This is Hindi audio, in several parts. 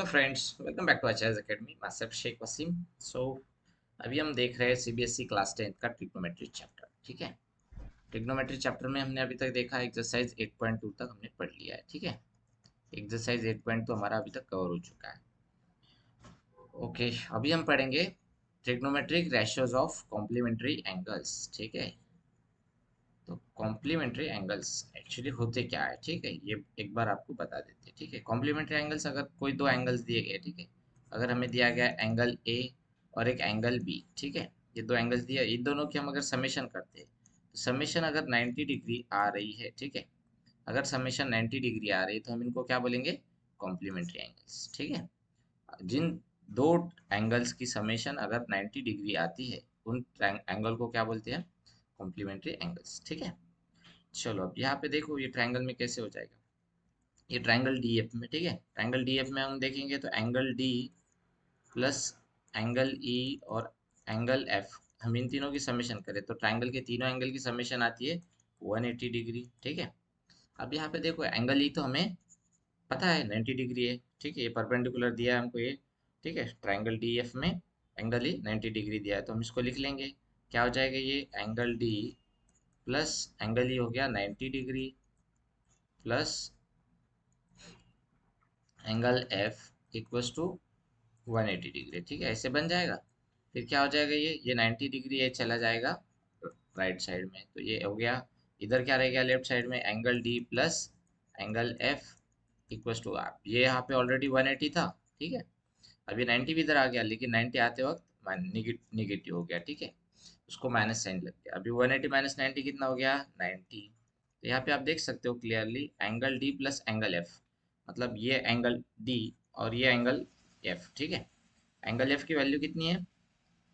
फ्रेंड्स, वेलकम बैक टू अचैज एकेडमी। मैं सिर्फ शेख वसीम। सो अभी हम देख रहे हैं सीबीएसई क्लास 10 का ट्रिग्नोमेट्री चैप्टर। ठीक है, ट्रिग्नोमेट्री चैप्टर में हमने अभी तक देखा एक्सरसाइज 8.2 तक हमने पढ़ लिया है। ठीक है, एक्सरसाइज 8.2 हमारा अभी तक कवर हो चुका है। ओके, अभी हम पढ़ेंगे trigonometric ratios of complementary angles. ठीक है, तो कॉम्प्लीमेंट्री एंगल्स एक्चुअली होते क्या है, ठीक है, ये एक बार आपको बता देते हैं। ठीक है, कॉम्प्लीमेंट्री एंगल्स, अगर कोई दो एंगल्स दिए गए, ठीक है, अगर हमें दिया गया एंगल ए और एक एंगल बी, ठीक है, ये दो एंगल्स दिया, इन दोनों की हम अगर समेशन करते हैं तो समेशन अगर 90 डिग्री आ रही है, ठीक है, अगर समेशन 90 डिग्री आ रही है तो हम इनको क्या बोलेंगे, कॉम्प्लीमेंट्री एंगल्स। ठीक है, जिन दो एंगल्स की समेशन अगर 90 डिग्री आती है उन एंगल को क्या बोलते हैं, कॉम्प्लीमेंट्री एंगल्स। ठीक है, चलो अब यहाँ पे देखो ये ट्रायंगल में कैसे हो जाएगा, ये ट्रायंगल डीएफ में। ठीक है, ट्रायंगल डीएफ में हम देखेंगे तो एंगल डी प्लस एंगल ई और एंगल एफ, हम इन तीनों की समेशन करें तो ट्रायंगल के तीनों एंगल की समेशन आती है 180 डिग्री। ठीक है, अब यहाँ पे देखो एंगल ई तो हमें पता है 90 डिग्री है। ठीक है, ये परपेंडिकुलर दिया है हमको ये। ठीक है, ट्रायंगल डीएफ में एंगल ई 90 डिग्री दिया है तो हम इसको लिख लेंगे। क्या हो जाएगा, ये angle D plus angle E हो गया 90 degree plus angle F equals to 180 degree. ठीक है, ऐसे बन जाएगा। फिर क्या हो जाएगा, ये 90 डिग्री ये चला जाएगा राइट साइड में, तो ये हो गया। इधर क्या रह गया, लेफ्ट साइड में angle D plus angle F equals to, आप ये यहाँ पे ऑलरेडी 180 था। ठीक है, अब ये 90 भी इधर आ गया, लेकिन 90 आते वक्त निगेटिव हो गया। ठीक है, उसको माइनस साइन लग गया। अभी 180 माइनस 90 कितना हो गया, 90। तो यहाँ पे आप देख सकते हो clearly angle D plus angle F, मतलब ये एंगल डी और ये एंगल एफ। ठीक है, एंगल एफ की वैल्यू कितनी है,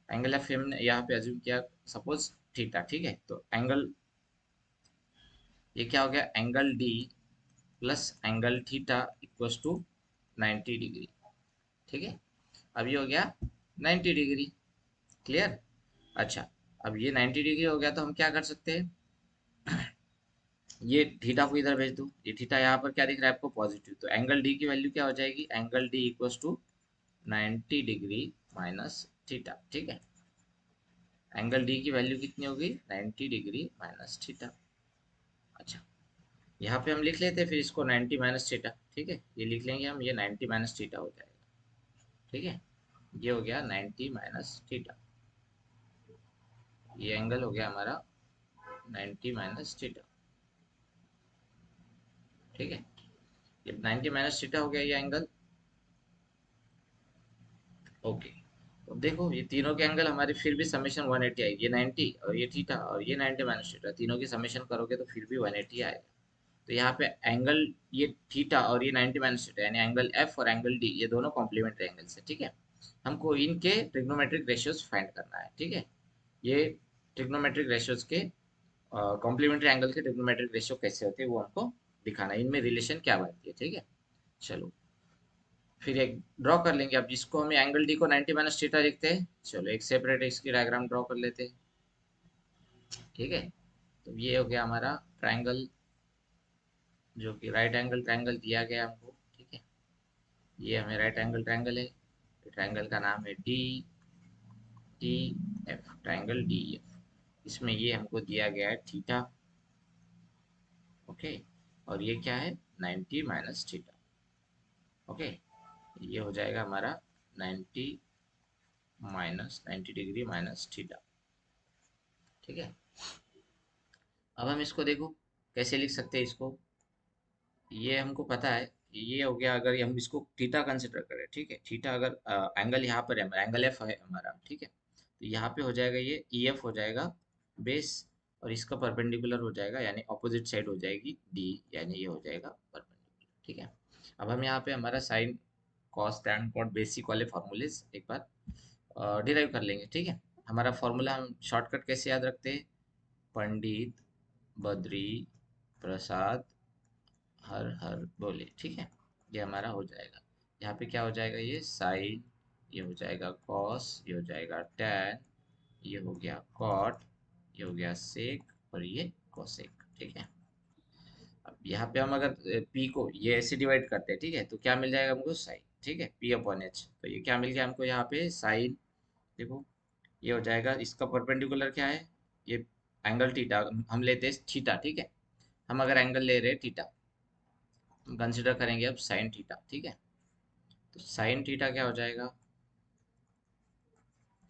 एंगल एफ हमने यहाँ पे अज्यूम किया सपोज थीटा। ठीक है, तो एंगल, ये क्या हो गया, angle D plus angle theta equals to 90 degree. ठीक है, अब ये हो गया 90 डिग्री। क्लियर। अच्छा, अब ये 90 डिग्री हो गया तो हम क्या कर सकते हैं, ये थीटा को इधर भेज दो, ये थीटा यहाँ पर क्या दिख रहा है आपको, पॉजिटिव, तो एंगल डी की वैल्यू क्या हो जाएगी, angle D equals to 90 degree minus theta. ठीक है, एंगल डी की वैल्यू कितनी होगी, 90 डिग्री माइनस थीटा। अच्छा, यहाँ पे हम लिख लेते हैं फिर इसको 90 माइनस थीटा। ठीक है, ये लिख लेंगे हम, ये 90 माइनस थीटा हो जाएगा। ठीक है, ये हो गया 90 माइनस थीटा, ये एंगल हो गया हमारा 90 माइनस थीटा। ठीक है, ये 90 माइनस थीटा हो गया ये एंगल। ओके, तो देखो ये तीनों के एंगल हमारे फिर भी समेशन 180 आएगी, ये 90 और ये थीटा और ये 90 माइनस थीटा, तीनों की समेशन करोगे तो फिर भी 180 आएगा। तो यहाँ पे एंगल ये थीटा और ये 90 माइनस थीटा, यानी एंगल एफ और एंगल डी ये दोनों कॉम्प्लीमेंट्री एंगल्स है। ठीक है, हमको इनके ट्रिग्नोमेट्रिक रेशियोज फाइंड करना है। ठीक है, ये ट्रिग्नोमेट्रिक रेशियोज के कॉम्प्लीमेंट्री एंगल के ट्रिग्नोमेट्रिक रेशियो कैसे होते हैं वो हमको दिखाना है, इनमें रिलेशन क्या बनती है। ठीक है, चलो फिर एक ड्रॉ कर लेंगे। अब जिसको हम एंगल डी को 90 माइनस थीटा लिखते हैं, चलो एक सेपरेट इसकी डायग्राम ड्रॉ कर लेते हैं। ठीक है, तो ये हो गया हमारा ट्रायंगल, जो कि राइट एंगल ट्रायंगल दिया गया हमको। ठीक है, ये हमें राइट एंगल ट्रायंगल है, ट्रायंगल का नाम है D T F, triangle D F. इसमें ये हमको दिया गया है थीटा। ओके, और ये क्या है, 90 माइनस थीटा। ओके, ये हो जाएगा हमारा 90 माइनस 90 डिग्री माइनस थीटा। ठीक है, अब हम इसको देखो कैसे लिख सकते हैं इसको, ये हमको पता है कि ये हो गया, अगर हम इसको थीटा कंसिडर करें। ठीक है, थीटा अगर एंगल यहाँ पर है हमारा, एंगल एफ है हमारा। ठीक है, तो यहाँ पे हो जाएगा ये ई एफ हो जाएगा बेस, और इसका परपेंडिकुलर हो जाएगा यानी अपोजिट साइड हो जाएगी डी, यानी ये हो जाएगा परपेंडिकुलर। ठीक है, अब हम यहाँ पे हमारा sine cos tan cot basic वाले फॉर्मूलेज एक बार डिराइव कर लेंगे। ठीक है, हमारा फॉर्मूला हम शॉर्टकट कैसे याद रखते हैं, पंडित बद्री प्रसाद हर हर बोले। ठीक है, ये हमारा हो जाएगा। यहाँ पे क्या हो जाएगा, ये साइन, ये हो जाएगा कॉस, ये हो जाएगा टैन, ये हो गया कॉट, ये हो गया सेक और ये कोसेक। ठीक है, अब यहाँ पे हम अगर पी को ये ऐसे डिवाइड करते हैं, ठीक है, तो क्या मिल जाएगा हमको, साइन। ठीक है, पी अपॉन एच। तो ये क्या मिल गया हमको यहाँ पे, साइन, देखो ये हो जाएगा, इसका परपेंडिकुलर क्या है, ये एंगल थीटा, हम लेते हैं थीटा, ठीक है, हम अगर एंगल ले रहे हैं थीटा, हम कंसिडर करेंगे अब साइन थीटा, ठीक है। तो साइन थीटा क्या हो जाएगा,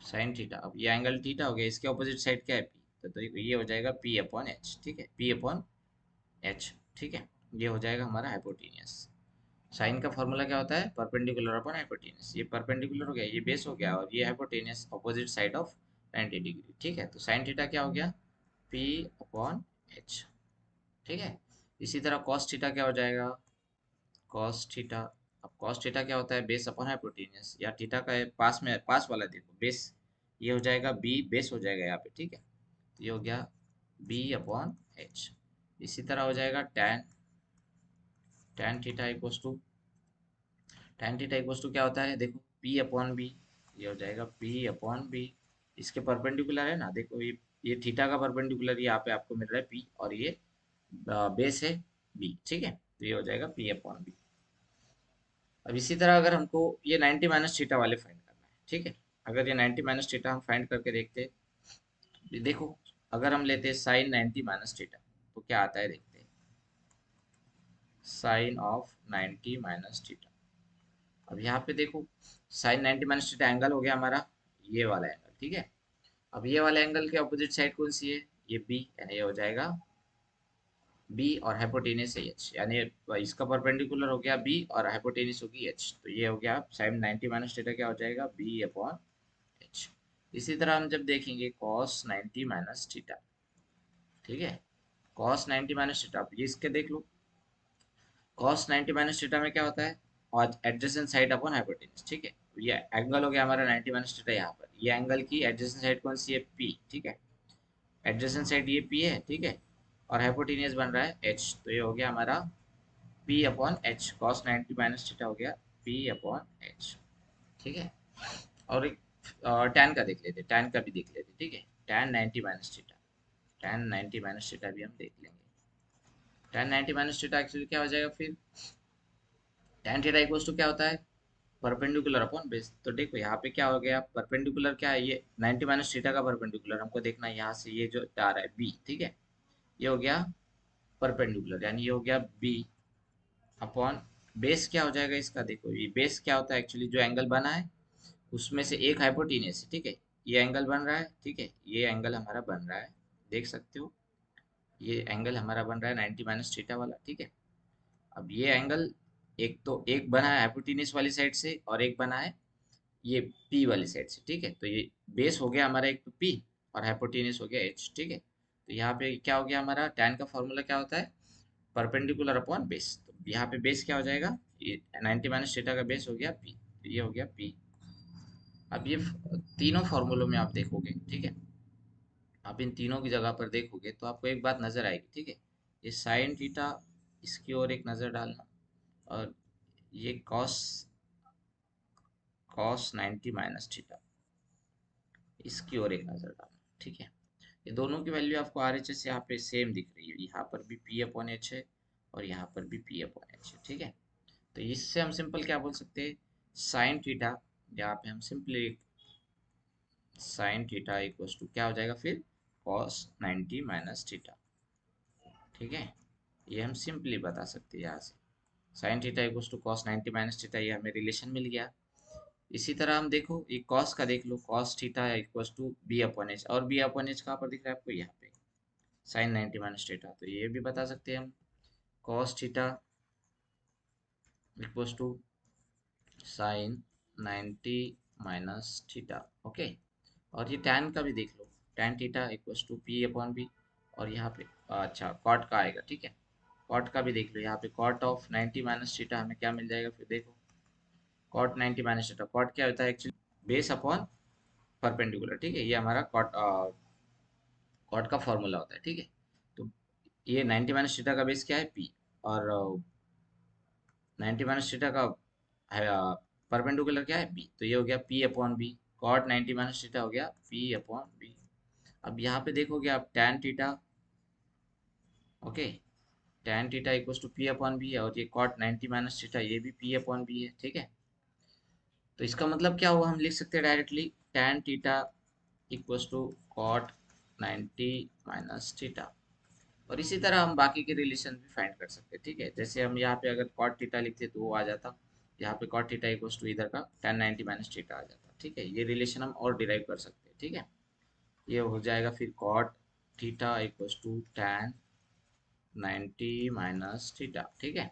साइन थीटा, अब ये एंगल थीटा हो गया, इसके ऑपोजिट साइड क्या है पी, तो ये हो जाएगा पी अपॉन एच, ठीक है, पी अपॉन एच, ठीक है। ये हो जाएगा हमारा हाइपोटेनियस। साइन का फॉर्मूला क्या होता है, परपेंडिकुलर अपॉन हाइपोटेनियस, ये परपेंडिकुलर हो गया, ये बेस हो गया, और ये hypotenuse opposite side of 90 degree, ठीक है। तो साइन थीटा क्या हो गया, पी अपॉन एच, ठीक है। इसी तरह कॉस थीटा क्या हो जाएगा, कॉस थीटा, अब कॉस थीटा क्या होता है, बेस अपॉन हाइपोटेनियस, या थीटा का पास में पास वाला देखो बेस, ये हो जाएगा बी, बेस हो जाएगा यहाँ पे, ठीक है। तो ये हो गया बी अपॉन एच। इसी तरह हो जाएगा tan, tan theta equals to, tan theta equals to क्या होता है, देखो पी अपॉन बी, ये हो जाएगा पी अपॉन बी, इसके परपेंडिकुलर है ना, देखो ये थीटा का परपेंडिकुलर यहाँ पे आपको मिल रहा है पी, और ये बेस है बी, ठीक है। तो ये हो जाएगा पी अपॉन बी। अब इसी तरह अगर हमको ये 90 माइनस थीटा वाले फाइंड करना है, ठीक है, अगर ये 90 माइनस थीटा हम फाइंड करके देखते, देखो अगर हम लेते हैं साइन 90 माइनस थीटा, तो क्या आता है देखते हैं, साइन ऑफ 90 माइनस थीटा। अब यहाँ पे देखो साइन 90 माइनस थीटा एंगल हो गया हमारा, ये वाला एंगल, ठीक है। अब ये वाले एंगल के अपोजिट साइड कौन सी है, ये बी, यानी ये हो जाएगा बी, और हाइपोटेनियस है एच, यानी इसका परपेंडिकुलर हो गया बी और हाइपोटेनियस होगी एच, तो ये हो गया साइन 90 माइनस थीटा क्या हो जाएगा, बी अपॉन एच। इसी तरह हम जब देखेंगे कॉस 90 माइनस थीटा, ठीक है, कॉस 90 माइनस थीटा, ये इसके देख लो, कॉस 90 माइनस थीटा में क्या होता है, और एडजेसेंट साइड अपॉन हाइपोटेन्यूज, ठीक है। ये एंगल हो गया हमारा 90 माइनस थीटा, यहाँ पर ये एंगल की एडजेसेंट साइड कौन सी है, पी, ठीक है, एडजेसेंट साइड ये पी है, ठीक है, और हाइपोटेन्यूज बन रहा है एच, तो ये हो गया हमारा P upon H, cos 90 minus theta हो गया पी अपॉन एच, ठीक है। और एक टैन का देख लेते, टैन का भी देख लेते, ठीक है, tan 90 minus theta, tan 90 minus theta भी हम देख लेंगे। टैन 90 माइनस थीटा एक्चुअली क्या हो जाएगा फिर, टैन थीटा इक्वल्स टू क्या होता है, परपेंडिकुलर अपॉन बेस। तो देखो यहाँ पे क्या हो गया, परपेंडिकुलर क्या है, ये 90 माइनस थीटा का परपेंडिकुलर हमको देखना है, यहाँ से ये जो आ रहा है बी, ठीक है, ये हो गया परपेंडिकुलर, यानी ये हो गया बी अपॉन बेस, क्या हो जाएगा इसका, देखो ये बेस क्या होता है एक्चुअली, जो एंगल बना है उसमें से एक हाइपोटेनियस है, ठीक है, ये एंगल बन रहा है, ठीक है, ये एंगल हमारा बन रहा है, देख सकते हो, ये एंगल हमारा बन रहा है 90 माइनस थीटा वाला, ठीक है। अब ये एंगल, एक तो एक बना है हाइपोटेनियस वाली साइड से, और एक बना है ये पी वाली साइड से, ठीक है। तो ये बेस हो गया हमारा एक तो पी, और हाइपोटेनियस हो गया एच, ठीक है। तो यहाँ पे क्या हो गया हमारा, टैन का फॉर्मूला क्या होता है, परपेंडिकुलर अपॉन बेस, तो यहाँ पे बेस क्या हो जाएगा, ये 90 माइनस थीटा का बेस हो गया पी, तो ये हो गया पी। अब ये तीनों फॉर्मूलों में आप देखोगे, ठीक है, आप इन तीनों की जगह पर देखोगे तो आपको एक बात नजर आएगी, ठीक है, ये साइन थीटा, इसकी ओर एक नजर डालना, और ये कॉस, कॉस 90 माइनस थीटा, इसकी ओर एक नजर डालना, ठीक है। ये दोनों की वैल्यू आपको आर एच एस यहाँ पे सेम दिख रही है, यहाँ पर भी पी अपॉन एच है, और यहाँ पर भी पी अपॉन एच है, ठीक है। तो इससे हम सिंपल क्या बोल सकते हैं, साइन थीटा, यहाँ पे हम simply sine theta equals to क्या हो जाएगा फिर, कॉस 90 माइनस थीटा, ठीक है। ये हम सिंपली बता सकते हैं यहाँ से, sine theta equals to cos 90 minus theta, ये हमें रिलेशन मिल गया। इसी तरह हम देखो ये कॉस का देख लो, cos theta equals to B upon H, और बी अपॉन एच कहाँ पर दिख रहा है आपको, यहाँ पे साइन 90 माइनस थीटा, तो ये भी बता सकते हैं हम, cos theta equals to sine 90 minus theta, okay. और ये टैन का भी देख लो, tan theta equals to P upon B, और यहाँ पे अच्छा कॉट का आएगा, ठीक है, कॉट का भी देख लो, यहाँ पे कॉट ऑफ 90 माइनस थीटा हमें क्या मिल जाएगा फिर, देखो कॉट 90 माइनस थीटा, कॉट क्या होता है एक्चुअली, बेस अपॉन परपेंडिकुलर, ठीक है, ये हमारा कॉट, कॉट का फॉर्मूला होता है, ठीक है। तो ये 90 माइनस थीटा का बेस क्या है पी, और 90 माइनस थीटा का परपेंडिकुलर क्या है बी, तो ये हो गया P upon B, cot 90 minus theta हो गया पी अपॉन बी। अब यहाँ पे देखोगे आप tan theta, okay, tan theta equals to P upon B है, और ये कॉट 90 माइनस थीटा ये भी पी अपॉन बी है, ठीक है। तो इसका मतलब क्या हुआ, हम लिख सकते हैं directly tan theta equals to cot 90 minus theta. और इसी तरह हम बाकी के रिलेशन भी फाइंड कर सकते हैं, ठीक है। जैसे हम यहाँ पे अगर कॉट थीटा लिखते तो वो आ जाता, यहाँ पे कॉट थीटा इक्वल्स टू इधर का tan 90 माइनस थीटा आ जाता, ठीक है। ये रिलेशन हम और डिराइव कर सकते हैं, ठीक है। ये हो जाएगा फिर cot theta equals to tan 90 minus theta, ठीक है।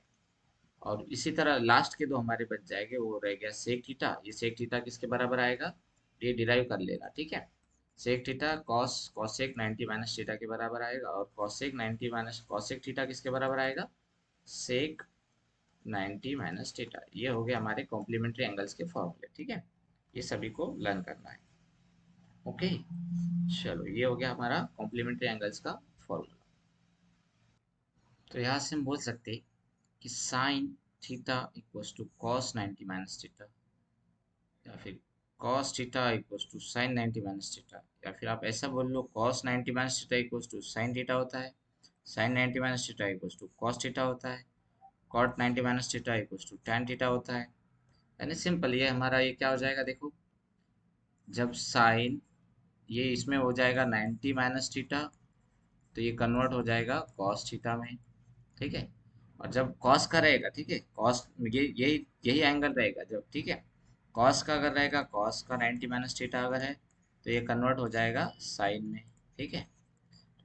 और इसी तरह लास्ट के दो हमारे बच जाएंगे, वो रह गया सेक थीटा। ये सेक थीटा किसके बराबर आएगा, ये डिराइव कर लेना, ठीक है। Sec theta cos cosec 90 minus theta के बराबर आएगा, और कॉसेक 90 माइनस कॉसेक थीटा किसके बराबर आएगा, सेक 90 माइनस थीटा। ये हो गया हमारे कॉम्प्लीमेंट्री एंगल्स के फॉर्मूले, ठीक है। ये सभी को लर्न करना है। ओके, चलो ये हो गया हमारा कॉम्प्लीमेंट्री एंगल्स का फॉर्मूला। तो यहाँ से हम बोल सकते हैं कि sine theta equals to cos 90 minus theta, या फिर cos theta equals to sin 90 minus theta, या फिर आप ऐसा बोल लो cos 90 minus theta equals to sin theta होता है, sin 90 minus theta equals to cos theta होता है, cot 90 minus theta equals to tan theta होता है। यानी सिंपल, ये हमारा ये क्या हो जाएगा देखो, जब sin ये इसमें हो जाएगा 90 माइनस थीटा, तो ये कन्वर्ट हो जाएगा cos थीटा में, ठीक है। और जब कॉस का रहेगा, ठीक है, कॉस ये यही यही एंगल रहेगा जब, ठीक है। कॉस का अगर रहेगा, कॉस का 90 माइनस थीटा अगर है, तो ये कन्वर्ट हो जाएगा साइन में, ठीक है।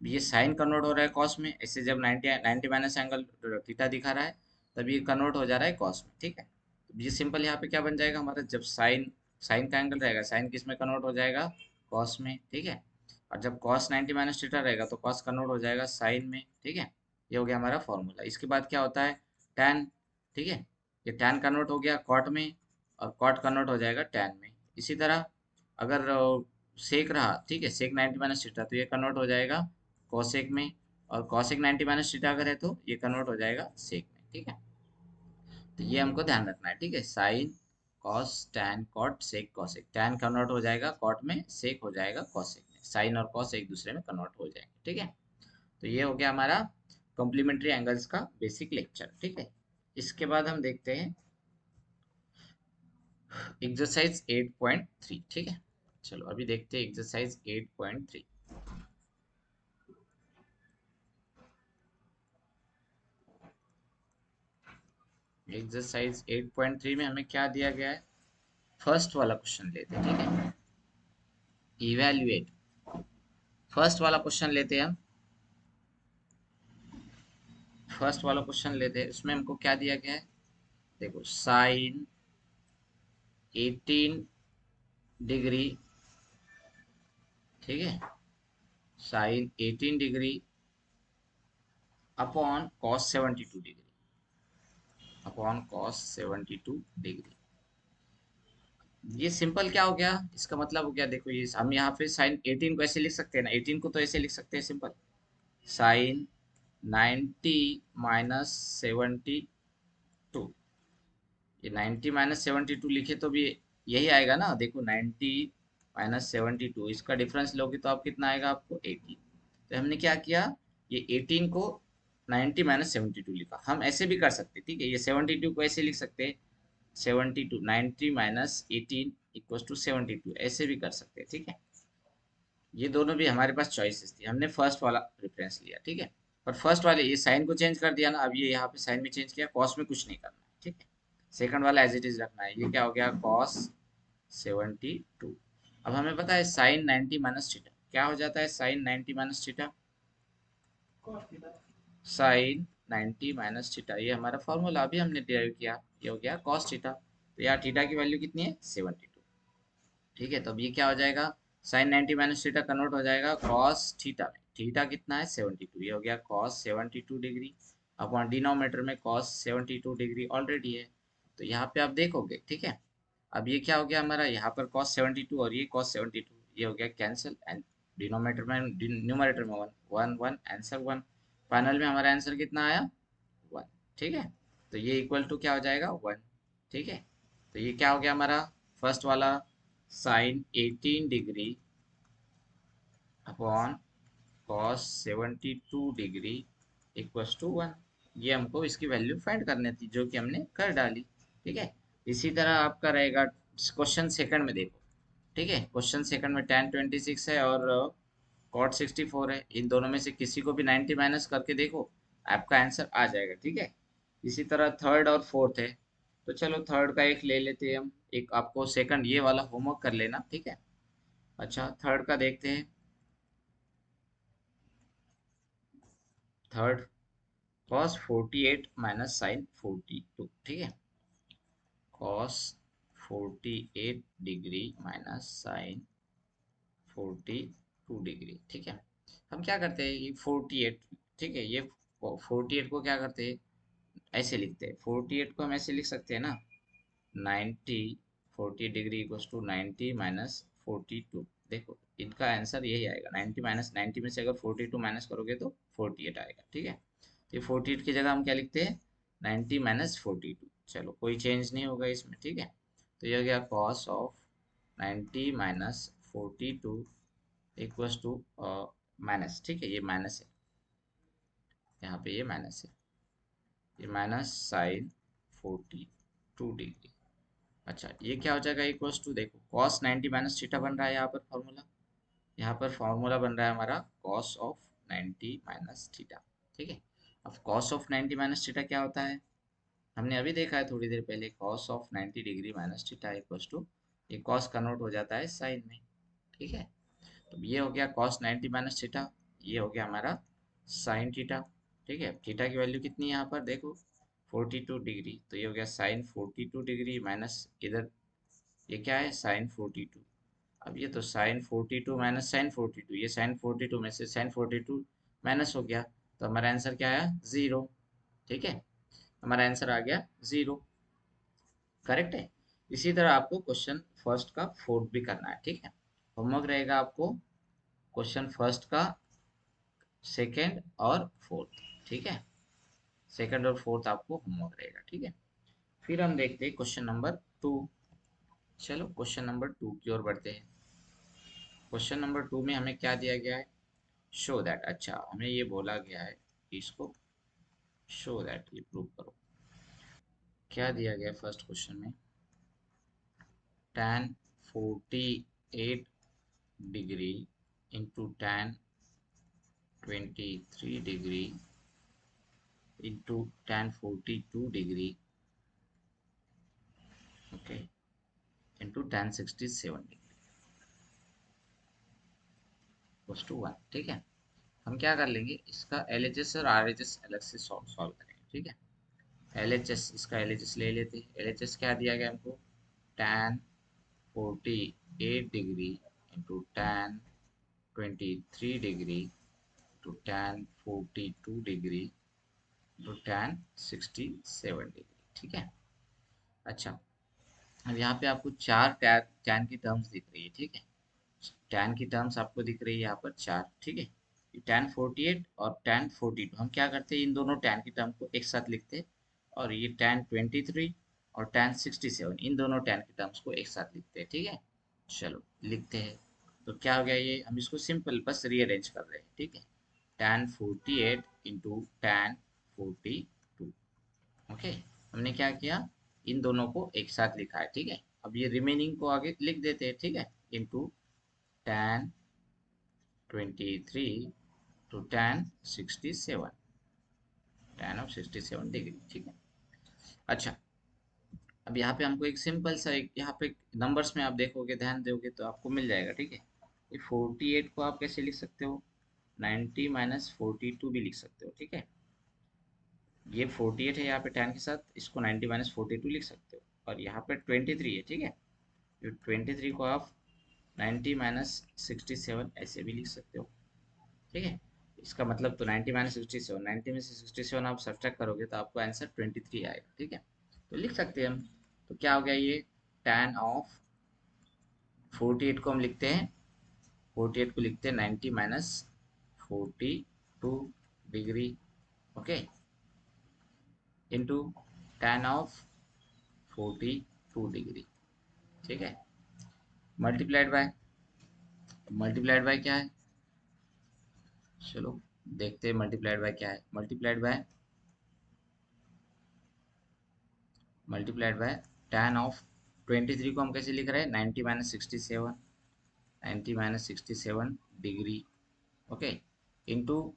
ये साइन कन्वर्ट हो रहा है कॉस में, ऐसे जब 90 माइनस एंगल थीटा दिखा रहा है, तब ये कन्वर्ट हो जा रहा है कॉस में, ठीक है। तो ये सिंपल यहाँ पे क्या बन जाएगा हमारा, जब साइन साइन का एंगल रहेगा, साइन किस में कन्वर्ट हो जाएगा, कॉस में, ठीक है। और जब कॉस 90 माइनस थीटा रहेगा, तो कॉस कन्वर्ट हो जाएगा साइन में, ठीक है। ये हो गया हमारा फॉर्मूला। इसके बाद क्या होता है, टैन, ठीक है। ये टैन कन्वर्ट हो गया कॉट में, और कॉट कन्वर्ट हो जाएगा टैन में। इसी तरह अगर सेक रहा, ठीक है, सेक 90 माइनस थीटा, तो ये कन्वर्ट हो जाएगा कॉसेक में, और कॉसेक 90 माइनस थीटा अगर है, तो ये कन्वर्ट हो जाएगा सेक में, ठीक है। तो ये हमको ध्यान रखना है, ठीक है। Sine cos tan cot sec cosec, tan convert हो जाएगा कॉट में, सेक हो जाएगा कॉसेक में, साइन और कॉस एक दूसरे में कन्वर्ट हो जाएंगे, ठीक है। तो ये हो गया हमारा कॉम्प्लीमेंट्री एंगल्स का बेसिक लेक्चर, ठीक है। इसके बाद हम देखते हैं एक्सरसाइज 8.3, ठीक है। चलो अभी देखते हैं एक्सरसाइज 8.3। एक्सरसाइज 8.3 में हमें क्या दिया गया है, फर्स्ट वाला क्वेश्चन लेते हैं, ठीक है। इवेल्युएट, फर्स्ट वाला क्वेश्चन लेते हैं हम। फर्स्ट वाला क्वेश्चन लेते हैं, उसमें हमको क्या दिया गया है, देखो साइन 18 डिग्री, ठीक है, sine 18 degree upon cos 72 degree, upon cos 72 degree. ये सिंपल क्या हो गया, इसका मतलब हो गया, देखो ये हम यहाँ पे साइन 18 को ऐसे लिख सकते हैं ना, 18 को तो ऐसे लिख सकते हैं सिंपल, साइन 90 माइनस 72। ये 90 माइनस 72 लिखे तो भी यही आएगा ना, देखो 90 माइनस 72, इसका डिफरेंस लोगे तो आप कितना आएगा, आपको 18। तो हमने क्या किया, ये 18 को 90 माइनस 72 लिखा। हम ऐसे भी कर सकते, ठीक है, ये 72 को ऐसे लिख सकते हैं, 72 90 माइनस 18 इक्वल्स टू 72, ऐसे भी कर सकते हैं, ठीक है। ये दोनों भी हमारे पास चॉइसेस थी, हमने फर्स्ट वाला प्रेफरेंस लिया, ठीक है। पर फर्स्ट वाले ये साइन को चेंज कर दिया ना, अब ये यहाँ पे साइन में चेंज किया, कॉस में कुछ नहीं करना है, ठीक है। सेकंड वाला एज इट इज रखना है। ये क्या हो गया, कॉस 72। अब हमें पता है साइन 90 माइनस थीटा क्या हो जाता है, sine 90 minus theta, sine 90 minus theta, ये हमारा फॉर्मूला अभी हमने डिराइव किया, ये हो गया कॉस थीटा। तो यहाँ थीटा की वैल्यू कितनी है, 72, ठीक है। तो अब ये क्या हो जाएगा, साइन 90 माइनस थीटा कन्वर्ट हो जाएगा कॉस थीटा में, थीटा कितना है 72, ये हो गया कॉस 72 डिग्री, अपॉन डिनोमिनेटर में कॉस 72 डिग्री ऑलरेडी है, तो यहाँ पे आप देखोगे, ठीक है। अब ये क्या हो गया हमारा, यहाँ पर cos 72 और ये cos 72, ये हो गया कैंसिल, एंड डिनोमिनेटर में न्यूमरेटर में one one one, answer one. Final में हमारा आंसर कितना आया, वन, ठीक है। तो ये इक्वल टू क्या हो जाएगा, वन, ठीक है। तो ये क्या हो गया हमारा फर्स्ट वाला, sine 18 degree upon cos 72 degree equals to one. ये हमको इसकी वैल्यू फाइंड करनी थी, जो कि हमने कर डाली, ठीक है। इसी तरह आपका रहेगा क्वेश्चन सेकंड में देखो, ठीक है। क्वेश्चन सेकंड में tan 26 है और cot 64 है। इन दोनों में से किसी को भी 90 माइनस करके देखो, आपका आंसर आ जाएगा, ठीक है। इसी तरह थर्ड और फोर्थ है, तो चलो थर्ड का एक ले लेते हैं हम। एक आपको सेकंड ये वाला होमवर्क कर लेना, ठीक है। अच्छा, थर्ड का देखते हैं। थर्ड, cos 48 माइनस साइन 42, ठीक है। cos 48 degree minus sine 42 degree, ठीक है। हम क्या करते हैं, ये 48, ठीक है, ये 48 को क्या करते हैं, ऐसे लिखते हैं। 48 को हम ऐसे लिख सकते हैं ना, 90, 40 डिग्री इक्वल्स टू 90 माइनस 42। देखो इनका आंसर यही आएगा, 90 माइनस 90 में से अगर 42 माइनस करोगे तो 48 आएगा, ठीक है। तो ये 48 की जगह हम क्या लिखते हैं, 90 माइनस 42। चलो कोई चेंज नहीं होगा इसमें, ठीक है। तो ये हो गया cos of 90 minus 42 equals to minus, ठीक है, ये माइनस है, यहाँ पे ये माइनस है, ये माइनस साइन 42 डिग्री। अच्छा, ये क्या हो जाएगा, इक्वल्स टू, देखो कॉस 90 माइनस थीटा बन रहा है यहाँ पर फॉर्मूला, यहाँ पर फॉर्मूला बन रहा है हमारा कॉस ऑफ 90 माइनस थीटा, ठीक है। अब कॉस ऑफ 90 माइनस थीटा क्या होता है, हमने अभी देखा है थोड़ी देर पहले, cos of 90 degree minus theta equals to, ये कॉस कन्वर्ट हो जाता है साइन में, ठीक है। तो ये हो गया कॉस 90 माइनस थीटा, ये हो गया हमारा साइन थीटा, ठीक है। थीटा की वैल्यू कितनी है यहाँ पर देखो, 42 डिग्री, तो ये हो गया साइन 42 डिग्री माइनस इधर ये क्या है, साइन 42। अब ये तो साइन 42 माइनस साइन 42, ये साइन 42 में से साइन 42 माइनस हो गया, तो हमारा आंसर क्या आया, जीरो, ठीक है। हमारा आंसर आ गया जीरो, करेक्ट है। इसी तरह आपको क्वेश्चन फर्स्ट का फोर्थ भी करना है, ठीक है। होमवर्क रहेगा आपको क्वेश्चन फर्स्ट का, सेकंड और फोर्थ, ठीक है। सेकंड और फोर्थ आपको होमवर्क रहेगा, ठीक है। फिर हम देखते हैं क्वेश्चन नंबर टू। चलो क्वेश्चन नंबर टू की ओर बढ़ते हैं। क्वेश्चन नंबर टू में हमें क्या दिया गया है, शो दैट, अच्छा हमें ये बोला गया है कि इसको शो दैट, ये प्रूव करो। क्या दिया गया फर्स्ट क्वेश्चन में, tan 48 degree into tan 23 degree into tan 42 degree, okay, into tan 67 degree equals to 1, ठीक है। हम क्या कर लेंगे, इसका LHS और RHS अलग से सॉल्व करेंगे, ठीक है। LHS, इसका LHS ले लेते हैं। LHS क्या दिया गया हमको, tan 48 degree into tan 23 degree into tan 42 degree into tan 67 degree, ठीक है। अच्छा, अब यहाँ पे आपको चार टैन की टर्म्स दिख रही है, ठीक है। टैन की टर्म्स आपको दिख रही है यहाँ पर चार, ठीक है। टैन 48 और टैन 42, हम क्या करते हैं, इन दोनों टैन की टर्म को एक साथ लिखते हैं, और ये टैन 23 और टैन 67, इन दोनों टैन की टर्म्स को एक साथ लिखते हैं, ठीक है। चलो लिखते हैं। तो क्या हो गया, ये हम इसको सिंपल बस रीअरेंज कर रहे हैं, ठीक है। Tan 48 into tan 42, okay. हमने क्या किया, इन दोनों को एक साथ लिखा है, ठीक है। अब ये रिमेनिंग को आगे लिख देते हैं, ठीक है, into tan 23 to tan 67, tan of 67 degree, ठीक है। अच्छा, अब यहाँ पे हमको एक सिंपल सा, एक यहाँ पे नंबर्स में आप देखोगे, ध्यान दोगे तो आपको मिल जाएगा, ठीक है। ये 48 को आप कैसे लिख सकते हो, 90 माइनस 42 भी लिख सकते हो, ठीक है। ये 48 है यहाँ पे tan के साथ, इसको 90 माइनस 42 लिख सकते हो, और यहाँ पे 23 है, ठीक है। ये 23 को आप 90 माइनस 67 ऐसे भी लिख सकते हो, ठीक है। इसका मतलब तो 90 माइनस 67, 90 में से 67 आप सब्ट्रैक्ट करोगे तो आपको आंसर 23 आएगा, ठीक है। तो लिख सकते हैं हम। तो क्या हो गया, ये tan ऑफ 48 को हम लिखते हैं, 48 को लिखते हैं 90 minus 42 degree, okay, into tan of 42 degree, ठीक है, मल्टीप्लाइड बाय, मल्टीप्लाइड बाय क्या है, चलो देखते हैं मल्टीप्लाइड बाय क्या है, मल्टीप्लाइड बाय tan ऑफ 23 को हम कैसे लिख रहे हैं, 90 minus 67, 90 minus 67 degree, okay, into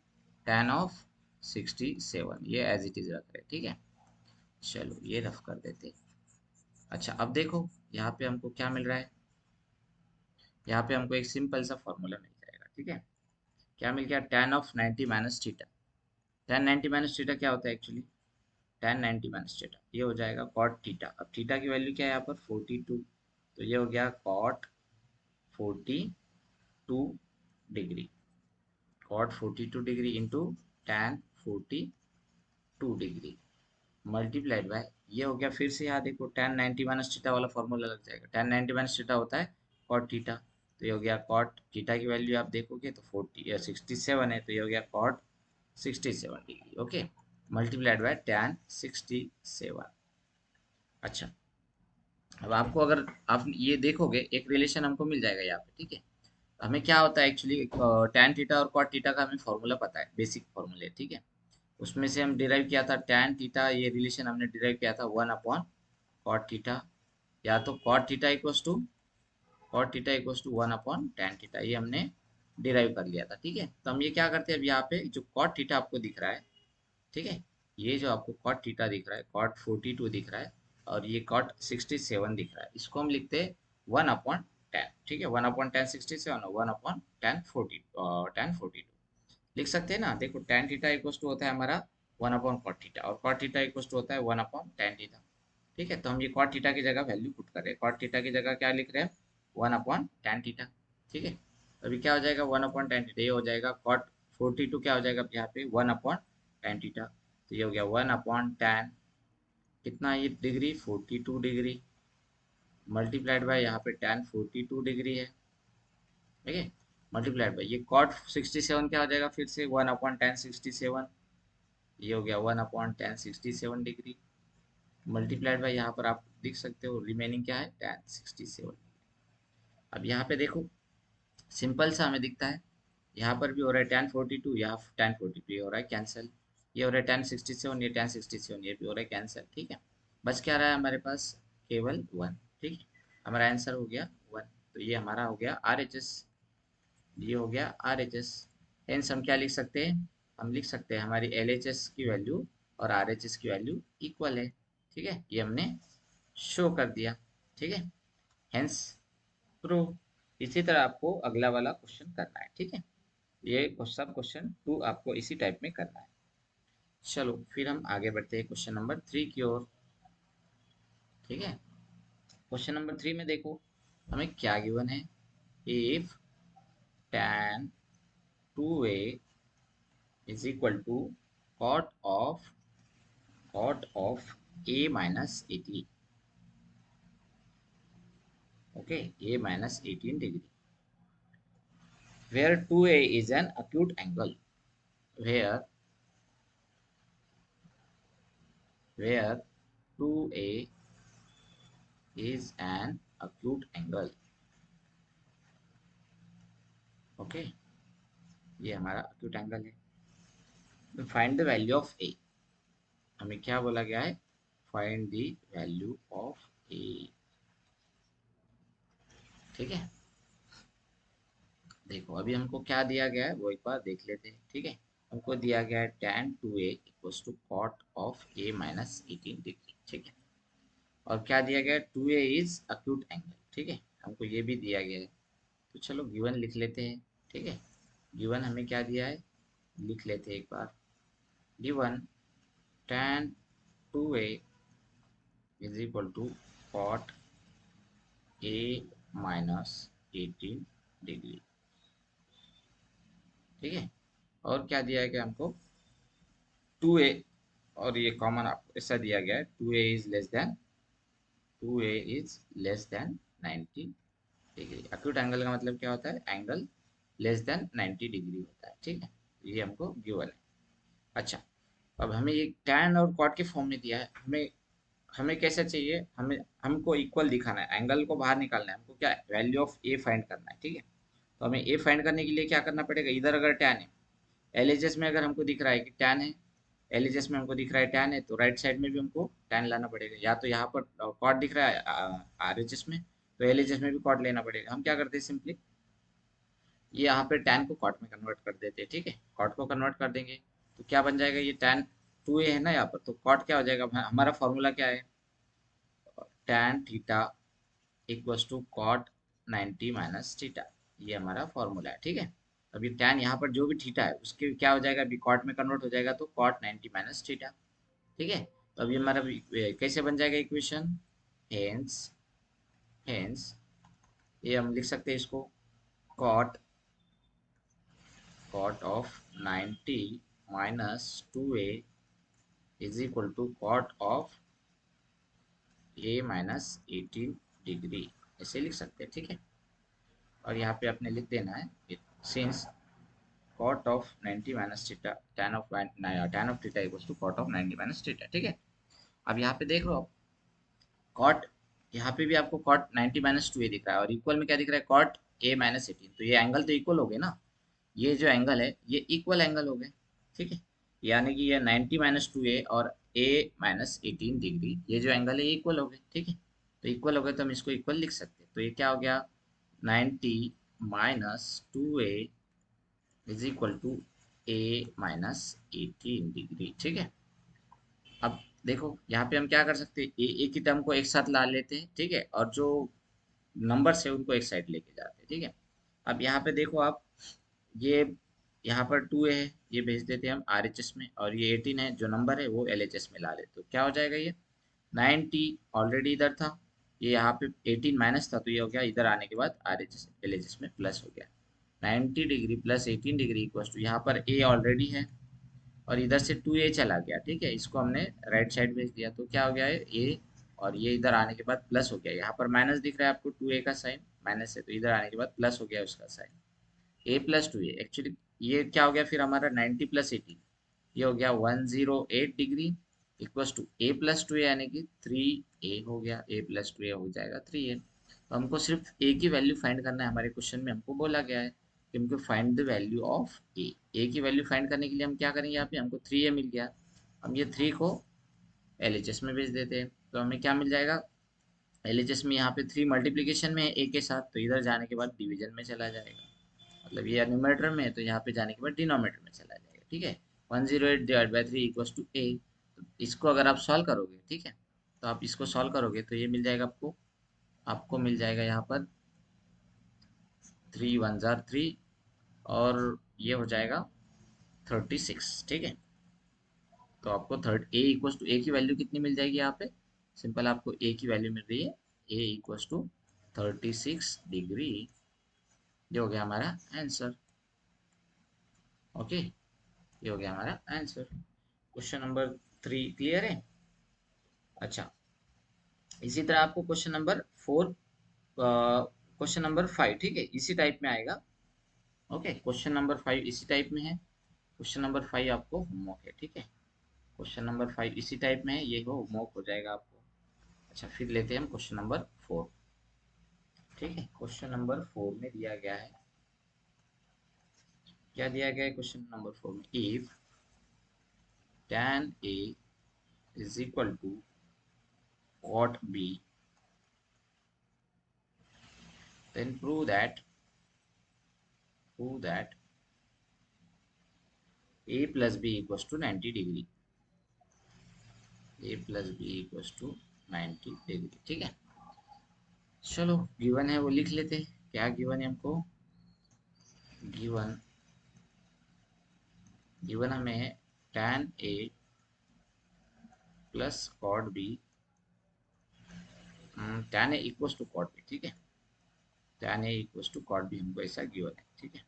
tan of 67, ये एज इट इज रख रहे हैं, ठीक है। चलो ये रफ कर देते। अच्छा अब देखो यहाँ पे हमको क्या मिल रहा है, यहाँ पे हमको एक सिंपल सा फॉर्मूला मिल जाएगा, ठीक है। क्या मिल गया, tan of 90 minus theta. tan 90 minus theta क्या होता है एक्चुअली, tan 90 माइनस थीटा ये हो जाएगा cot थीटा। अब थीटा की वैल्यू क्या है यहाँ पर 42, तो ये हो गया cot 42 degree, cot 42 degree into tan 42 degree multiplied by, ये हो गया फिर से यहाँ देखो tan 90 माइनस थीटा वाला फॉर्मूला लग जाएगा। tan 90 माइनस थीटा होता है cot थीटा, तो ये हो गया cot थीटा की वैल्यू आप देखोगे तो 67 है, तो ये हो गया cot 67 degree, okay, multiplied by tan 67। अच्छा अब आपको अगर आप ये देखोगे एक रिलेशन हमको मिल जाएगा यहाँ पे, ठीक है। हमें क्या होता है एक्चुअली, tan थीटा और cot थीटा का हमें फॉर्मूला पता है, बेसिक फॉर्मूले, ठीक है। उसमें से हम डिराइव किया था tan थीटा, ये रिलेशन हमने डिराइव किया था 1 अपॉन cot थीटा, या तो cot थीटा इक्वल्स टू 1 अपॉन tan थीटा, ये हमने डिराइव कर लिया था, ठीक है। तो हम ये क्या करते हैं, अब यहाँ पे जो cot थीटा आपको दिख रहा है, ठीक है, ये जो आपको cot थीटा दिख रहा है, cot 42 दिख रहा है, और ये cot 67 दिख रहा है, इसको हम लिखते हैं 1 अपॉन tan, ठीक है, 1 अपॉन tan 67 और 1 अपॉन tan 42 लिख सकते हैं ना। देखो tan थीटा इक्वल्स टू होता है हमारा 1 अपॉन cot थीटा, और cot थीटा इक्वल्स टू होता है 1 अपॉन tan थीटा, ठीक है। तो हम ये cot थीटा की जगह वैल्यू पुट कर रहे हैं, cot थीटा की जगह क्या लिख रहे हैं, 1 अपॉन tan थीटा, ठीक है। अभी क्या हो जाएगा 1 अपॉन tan थीटा, ये हो जाएगा cot 42 क्या हो जाएगा यहाँ पे 1 अपॉन tan थीटा, तो ये हो गया 1 अपॉन tan कितना, ये डिग्री 42 डिग्री, मल्टीप्लाइड बाय यहाँ पे tan 42 डिग्री है, ठीक है, मल्टीप्लाइड बाय ये cot 67 क्या हो जाएगा फिर से 1 अपॉन tan 67, ये हो गया 1 अपॉन tan 67 डिग्री, मल्टीप्लाइड बाय यहाँ पर आप देख सकते हो रिमेनिंग क्या है tan 67। अब यहाँ पे देखो सिंपल सा हमें दिखता है, यहाँ पर भी हो रहा है tan 42, यहाँ tan 42 ये हो रहा है कैंसिल, ये हो रहा है tan 67, ये tan 67 ये भी हो रहा है कैंसिल, ठीक है। बच क्या रहा है हमारे पास, केवल 1, ठीक है, हमारा आंसर हो गया 1, तो ये हमारा हो गया RHS, ये हो गया RHS। हेंस हम क्या लिख सकते हैं, हम लिख सकते हैं हमारी LHS की वैल्यू और RHS की वैल्यू इक्वल है, ठीक है, ये हमने शो कर दिया, ठीक है, हेंस प्रूव। इसी तरह आपको अगला वाला क्वेश्चन करना है, ठीक है, ये सब क्वेश्चन 2 आपको इसी टाइप में करना है। चलो फिर हम आगे बढ़ते हैं क्वेश्चन नंबर 3 की ओर, ठीक है। क्वेश्चन नंबर 3 में देखो हमें क्या गिवन है, if tan 2a is equal to cot of a minus 18, okay, a minus 18 degree, where 2a is an acute angle, where where 2a is an acute angle, okay, ये हमारा acute angle है। Find the value of a, हमें क्या बोला गया है, find the value of a, ठीक है। देखो अभी हमको क्या दिया गया है वो एक बार देख लेते हैं, ठीक है। हमको दिया गया है tan 2a equals to cot of a minus 18 degree, ठीक है, और क्या दिया गया है 2a इज acute एंगल, ठीक है, हमको ये भी दिया गया है। तो चलो गिवन लिख लेते हैं, ठीक है, गिवन हमें क्या दिया है लिख लेते हैं एक बार, given tan 2a is equal to cot a minus 18 degree, ठीक है, और क्या दिया गया हमको 2a, और ये कॉमन आपको ऐसा दिया गया है 2a is less than 2a is less than 90 degree. Acute angle का मतलब क्या होता है, एंगल लेस देन 90 डिग्री होता है, ठीक है, ये हमको गिवन है। अच्छा अब हमें ये tan और cot के फॉर्म में दिया है, हमें हमें कैसा चाहिए, हमें हमको इक्वल दिखाना है, एंगल को बाहर निकालना है, हमको क्या वैल्यू ऑफ a फाइंड करना है, ठीक है। तो हमें a फाइंड करने के लिए क्या करना पड़ेगा, इधर अगर tan है LHS में अगर हमको दिख रहा है कि tan है, एलएचएस में हमको दिख रहा है tan है, तो राइट साइड में भी हमको tan लाना पड़ेगा। या तो यहाँ पर कॉट दिख रहा है आरएचएस में, तो एलएचएस में भी कॉट लेना पड़ेगा। हम क्या करते हैं, सिंपली ये यहाँ पे tan को कॉट में कन्वर्ट कर देते हैं। ठीक है, कॉट को कन्वर्ट कर देंगे तो क्या बन जाएगा, ये tan 2a है ना यहाँ पर, तो कॉट क्या हो जाएगा, हमारा फॉर्मूला क्या है, tan theta equals to cot 90 minus theta, ये हमारा फॉर्मूला है। ठीक है, अब ये tan यहाँ पर जो भी थीटा है उसके क्या हो जाएगा, अभी कॉट में कन्वर्ट हो जाएगा, तो कॉट 90 माइनस थीटा। ठीक है, तो अभी हमारा कैसे बन जाएगा इक्वेशन, हेंस हेंस ये हम लिख सकते हैं इसको, cot cot of 90 minus 2a is equal to cot of a minus 18 degree, ऐसे लिख सकते हैं। ठीक है, और यहाँ पे आपने लिख देना है since cot of 90 minus theta tan of theta equals to cot of 90 minus theta. ठीक है, अब यहाँ पे देख लो आप, कॉट यहाँ पे भी आपको कॉट 90 माइनस 2a दिख रहा है, और इक्वल में क्या दिख रहा है, कॉट a माइनस 18, तो ये एंगल तो इक्वल हो गए ना, ये जो एंगल है ये इक्वल एंगल हो गए। ठीक है, यानी कि ये 90 माइनस 2a और a माइनस 18 डिग्री, ये जो एंगल है ये इक्वल हो गए। ठीक है, तो इक्वल हो गए तो हम इसको इक्वल लिख सकते हैं, तो ये क्या हो गया, 90 minus 2a is equal to a minus 18 degree. ठीक है, अब देखो यहाँ पे हम क्या कर सकते हैं, एक ही टर्म को एक साथ ला लेते हैं। ठीक है, और जो नंबर से उनको एक साइड लेके जाते हैं। ठीक है, अब यहाँ पे देखो आप, ये यहाँ पर 2a है, ये भेज देते हैं हम आरएचएस में, और ये 18 है जो नंबर है वो एलएचएस में ला लेते, तो क्या हो जाएगा, ये 90 ऑलरेडी इधर था, ये यहाँ पे 18 माइनस था, तो ये हो गया इधर आने के बाद आरएचएस एलएचएस में प्लस हो गया, 90 degree plus 18 degree equal to, यहाँ पर a ऑलरेडी है और इधर से 2a चला गया। ठीक है, इसको हमने राइट साइड भेज दिया, तो क्या हो गया है a, और ये इधर आने के बाद प्लस हो गया, यहाँ पर माइनस दिख रहा है आपको 2a का साइन, माइनस है तो इधर आने के बाद प्लस हो गया उसका sign, a plus 2a actually ये क्या हो गया फिर हमारा 90 प्लस 18, ये हो गया 108 degree equals to a plus 2a, यानी कि 3a हो गया, a प्लस 2a हो जाएगा 3a। तो हमको सिर्फ a की वैल्यू फाइंड करना है, हमारे क्वेश्चन में हमको बोला गया है कि हमको find the value of a की वैल्यू फाइंड करने के लिए हम क्या करेंगे, यहाँ पे हमको 3a मिल गया, हम ये 3 को एलएचएस में भेज देते हैं, तो हमें क्या मिल जाएगा, एलएचएस में यहाँ पे 3 मल्टीप्लीकेशन में है a के साथ, तो इधर जाने के बाद डिवीजन में चला जाएगा, मतलब ये न्यूमरेटर में है तो यहाँ पे जाने के बाद डिनोमिनेटर में चला जाएगा। ठीक है, 108 divide by 3 equals to a, तो इसको अगर आप सॉल्व करोगे, ठीक है, तो आप इसको सॉल्व करोगे तो ये मिल जाएगा आपको, आपको मिल जाएगा यहाँ पर 3 1 जार 3, और ये हो जाएगा 36। ठीक है, तो आपको third a equals to a की वैल्यू कितनी मिल जाएगी, यहाँ पे सिंपल आपको a की वैल्यू मिल रही है, a इक्वल्स टू 36 डिग्री, ये हो गया हमारा आंसर। ओके, ये हो गया हमारा आंसर। क्वेश्चन नंबर 3 क्लियर है। अच्छा, इसी तरह आपको क्वेश्चन नंबर 4, क्वेश्चन नंबर 5, ठीक है, इसी टाइप में आएगा। ओके, क्वेश्चन नंबर 5 इसी टाइप में है, क्वेश्चन नंबर 5 आपको होमवर्क है। ठीक है, क्वेश्चन नंबर 5 इसी टाइप में है, ये हो होमवर्क हो जाएगा आपको। अच्छा, फिर लेते हैं हम क्वेश्चन नंबर 4। ठीक है, क्वेश्चन नंबर 4 में दिया गया है, क्या दिया गया है क्वेश्चन नंबर 4 में, if tan a is equal to cot b, then prove that a plus b equals to 90 degree, a plus b equals to 90 degree. ठीक है, चलो गिवन है वो लिख लेते हैं, क्या गिवन है हमको, गिवन गिवन हमें है tan a plus cot b, tan a equals to cot b। ठीक है, tan a equals to cot b हमको ऐसा गिवन है। ठीक है,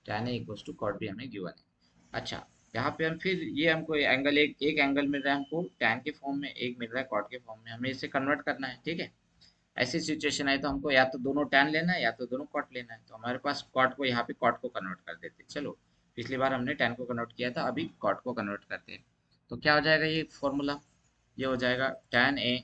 tan a equals to cot b हमें गिवन है। अच्छा, यहाँ पे हम फिर ये हमको एंगल, एक एंगल मिल रहा है हमको tan के फॉर्म में, एक मिल रहा है cot के फॉर्म में, हमें इसे कन्वर्ट करना है। ठीक है, ऐसी सिचुएशन है तो हमको या तो दोनों tan लेना है या तो दोनों cot लेना है, तो हमारे पास cot को यहाँ पे cot को कन्वर्ट कर देते हैं। चलो, पिछली बार हमने tan को कन्वर्ट किया था, अभी cot को कन्वर्ट करते हैं, तो क्या हो जाएगा ये फॉर्मूला, ये हो जाएगा tan a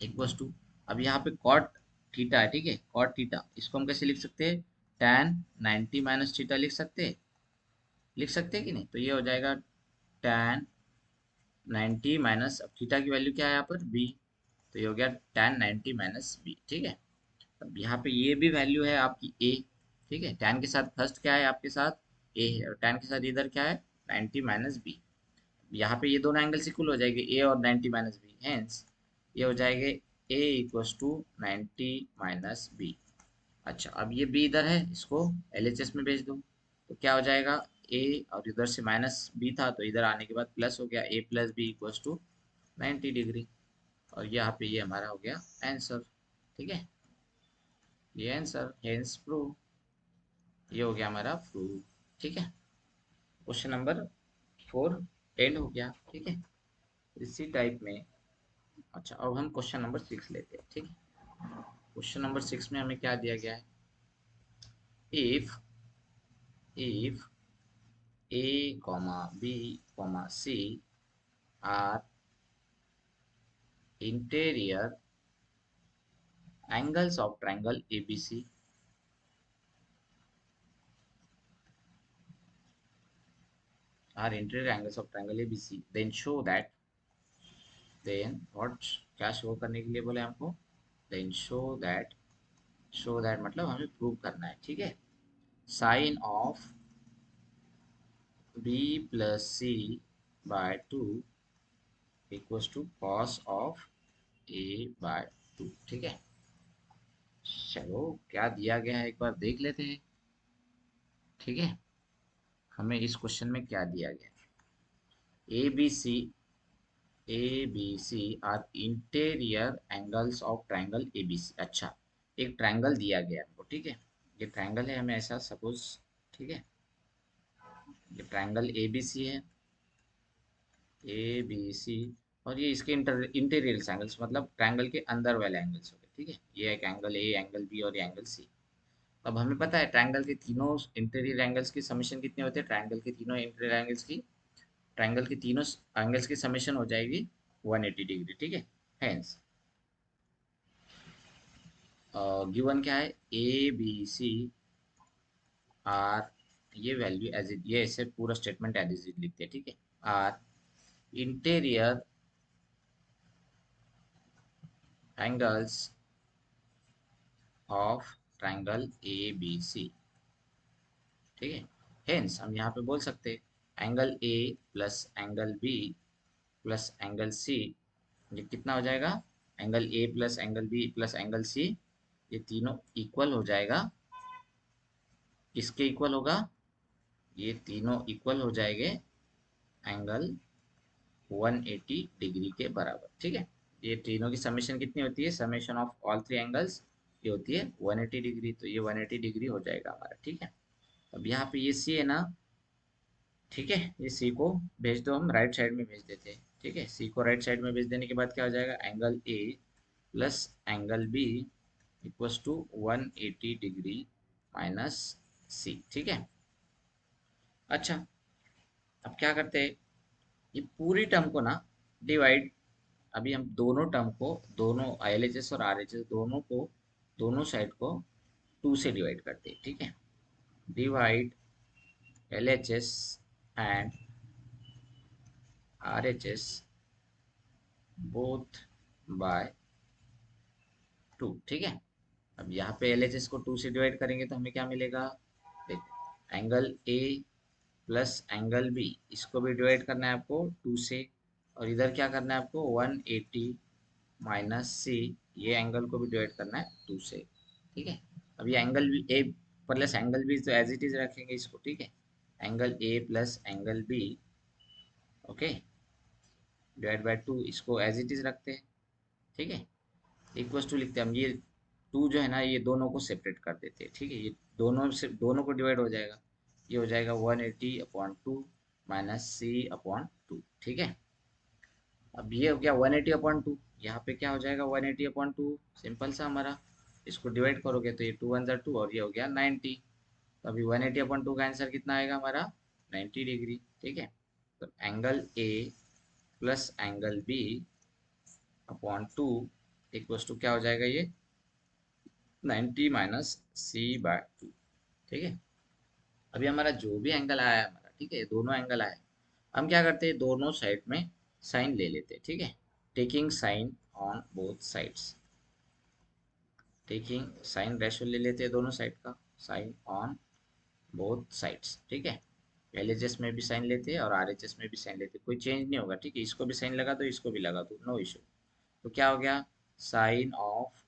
इक्वल्स टू, अब यहाँ पे cot थीटा है। ठीक है, cot थीटा इसको हम कैसे लिख सकते हैं, tan 90 माइनस थीटा लिख सकते हैं कि नहीं, तो ये हो जाएगा tan 90 माइनस, अब थीटा की वैल्यू क्या है यहाँ पर b, तो ये हो गया tan 90 माइनस b। ठीक है, अब यहाँ पे ये भी वैल्यू है आपकी a। ठीक है, tan के साथ फर्स्ट क्या है आपके साथ a है, और tan के साथ इधर क्या है 90 माइनस b। यहाँ पे ये दोनों एंगल्स इक्वल हो जाएंगे a और 90 माइनस बी, हेंस ये हो जाएंगे a equals to 90 minus B. अच्छा, अब ये b इधर है, इसको LHS में भेज दो, तो क्या हो जाएगा a, और इधर से माइनस b था तो इधर आने के बाद प्लस हो गया, a plus B equals to 90 degree. और यहाँ पे ये हमारा हो गया आंसर। ठीक है, ये आंसर हेंस प्रूव, ये हो गया हमारा प्रूव। ठीक है, क्वेश्चन नंबर 4 एंड हो गया। ठीक है, इसी टाइप में। अच्छा, अब हम क्वेश्चन नंबर 6 लेते हैं। ठीक है, क्वेश्चन नंबर 6 में हमें क्या दिया गया है, if a comma b comma c are interior angles of triangle abc, are interior angles of triangle abc, then show that, then what, क्या शो करने के लिए बोले हमको, then show that मतलब हमें प्रूव करना है। ठीक है, sine of b plus c by 2 equals to cos of a by 2। ठीक है, चलो क्या दिया गया है एक बार देख लेते हैं। ठीक है, हमें इस क्वेश्चन में क्या दिया गया है, A B C are interior angles of triangle A B C. अच्छा, एक ट्राइंगल दिया गया है हमको। ठीक है, ये ट्राइंगल है, हमें ऐसा सपोज। ठीक है, ये ट्राइंगल ए बी सी है, ए बी सी, और ये इसके इंटीरियर एंगल्स मतलब ट्राइंगल के अंदर वाले एंगल्स हो गए। ठीक है, ये एक एंगल ए, एंगल बी और ये एंगल सी। अब हमें पता है ट्राइंगल के तीनों इंटीरियर एंगल्स की समेशन कितनी होती है, ट्राइंगल के तीनों इंटीरियर एंगल्स की, ट्राइंगल की तीनों एंगल्स की समेशन हो जाएगी 180 डिग्री। ठीक है, हेंस गिवन क्या है, ए बी सी आर, ये वैल्यू एज इट, ये ऐसे पूरा स्टेटमेंट एज इट लिखते हैं। ठीक है, are interior angles of triangle A B C. ठीक है, हेंस हम यहाँ पे बोल सकते हैं angle A plus angle B plus angle C, ये कितना हो जाएगा, angle A plus angle B plus angle C, ये तीनों इक्वल हो जाएगा, किसके इक्वल होगा, ये तीनों इक्वल हो जाएंगे एंगल 180 डिग्री के बराबर। ठीक है, ये तीनों की समेशन कितनी होती है, summation of all three angles, ये होती है 180 डिग्री, तो ये 180 डिग्री हो जाएगा हमारा। ठीक है, अब यहाँ पे ये सी है ना, ठीक है, ये सी को भेज दो, हम राइट साइड में भेज देते हैं। ठीक है, सी को राइट साइड में भेज देने के बाद क्या हो जाएगा, angle A plus angle B equals to 180 degree minus C. ठीक है, अच्छा, अब क्या करते हैं, ये पूरी टर्म को ना डिवाइड, अभी हम दोनों टर्म को, दोनों LHS और RHS दोनों को, दोनों साइड को 2 से डिवाइड करते हैं। ठीक है, divide LHS and RHS both by 2। ठीक है, अब यहाँ पे LHS को 2 से डिवाइड करेंगे तो हमें क्या मिलेगा, देखो angle A plus angle B, इसको भी डिवाइड करना है आपको 2 से, और इधर क्या करना है आपको 180 माइनस सी, ये एंगल को भी डिवाइड करना है 2 से। ठीक है, अब ये angle B A plus angle B तो एज इट इज रखेंगे इसको। ठीक है, angle A plus angle B, okay, divide by 2, इसको एज इट इज रखते हैं। ठीक है, इक्वल्स टू लिखते हैं हम, ये 2 जो है ना, ये दोनों को सेपरेट कर देते हैं। ठीक है, ये दोनों से दोनों को डिवाइड हो जाएगा, ये हो जाएगा 180/2 माइनस सी अपॉन 2। ठीक है, अब ये हो गया 180/2, यहाँ पे क्या हो जाएगा 180/2, सिंपल सा हमारा, इसको डिवाइड करोगे तो ये 2 1 2 और ये हो गया 90। तो अभी 180/2 का आंसर कितना आएगा हमारा, 90 डिग्री। ठीक है, तो angle A plus angle B upon 2 equals to क्या हो जाएगा, ये 90 माइनस सी बाय 2। ठीक है, अभी हमारा जो भी एंगल आया है हमारा, ठीक है, दोनों एंगल आए, हम क्या करते हैं, दोनों साइड में साइन ले लेते हैं, ठीक है। Taking sine on both sides, taking sine ratio ले लेते हैं दोनों साइड का, साइन ऑन बोथ साइड्स, ठीक है। एलएचएस में भी साइन लेते हैं और आरएचएस में भी साइन लेते हैं, कोई चेंज नहीं होगा, ठीक है। इसको भी साइन लगा दो, इसको भी लगा दो, नो इशू। तो क्या हो गया, sine of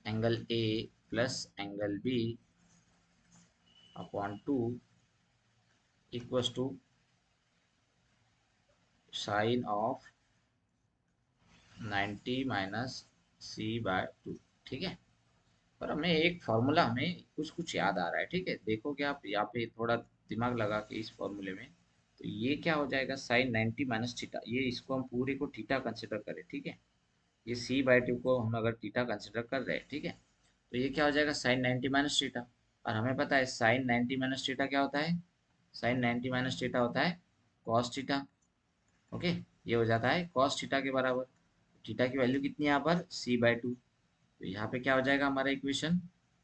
angle A plus angle B upon 2 equals to sine of 90 minus C by 2, ठीक है। पर हमें एक फॉर्मूला, हमें कुछ कुछ याद आ रहा है, ठीक है। देखोगे आप यहाँ पे थोड़ा दिमाग लगा के इस फॉर्मूले में, तो ये क्या हो जाएगा, साइन 90 माइनस थीटा, ये इसको हम पूरे को थीटा कंसिडर करें, ठीक है। ये सी बाय 2 को हम अगर थीटा कंसिडर कर रहे हैं, ठीक है, तो ये क्या हो जाएगा, साइन 90 माइनस थीटा। और हमें पता है साइन 90 माइनस थीटा क्या होता है, साइन 90 माइनस थीटा होता है कॉस थीटा, ओके। ये हो जाता है कॉस थीटा के बराबर। थीटा की वैल्यू कितनी है यहाँ पर, सी बाय 2। तो यहाँ पे क्या हो जाएगा हमारा इक्वेशन,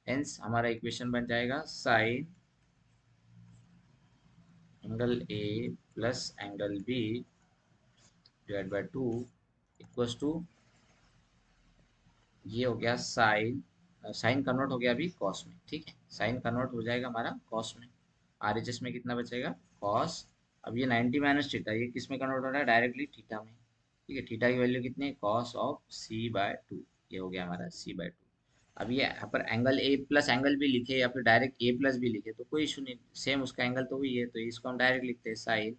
हेंस हमारा इक्वेशन बन जाएगा sine angle A plus angle B divide by 2 equals to, ये हो गया साइन, साइन कन्वर्ट हो गया अभी कॉस में, ठीक है। साइन कन्वर्ट हो जाएगा हमारा कॉस में, आरएचएस में कितना बचेगा, कॉस। अब ये 90 माइनस थीटा, ये किस में कन्वर्ट हो रहा है, डायरेक्टली थीटा में, ठीक है। थीटा की वैल्यू कितनी है, कॉस ऑफ सी बाय 2, ये हो गया हमारा सी बाय 2। अब ये यहाँ पर angle A plus angle B लिखे या फिर डायरेक्ट ए प्लस बी लिखे तो कोई इशू नहीं, सेम उसका एंगल तो वही है, तो इसको हम डायरेक्ट लिखते हैं साइन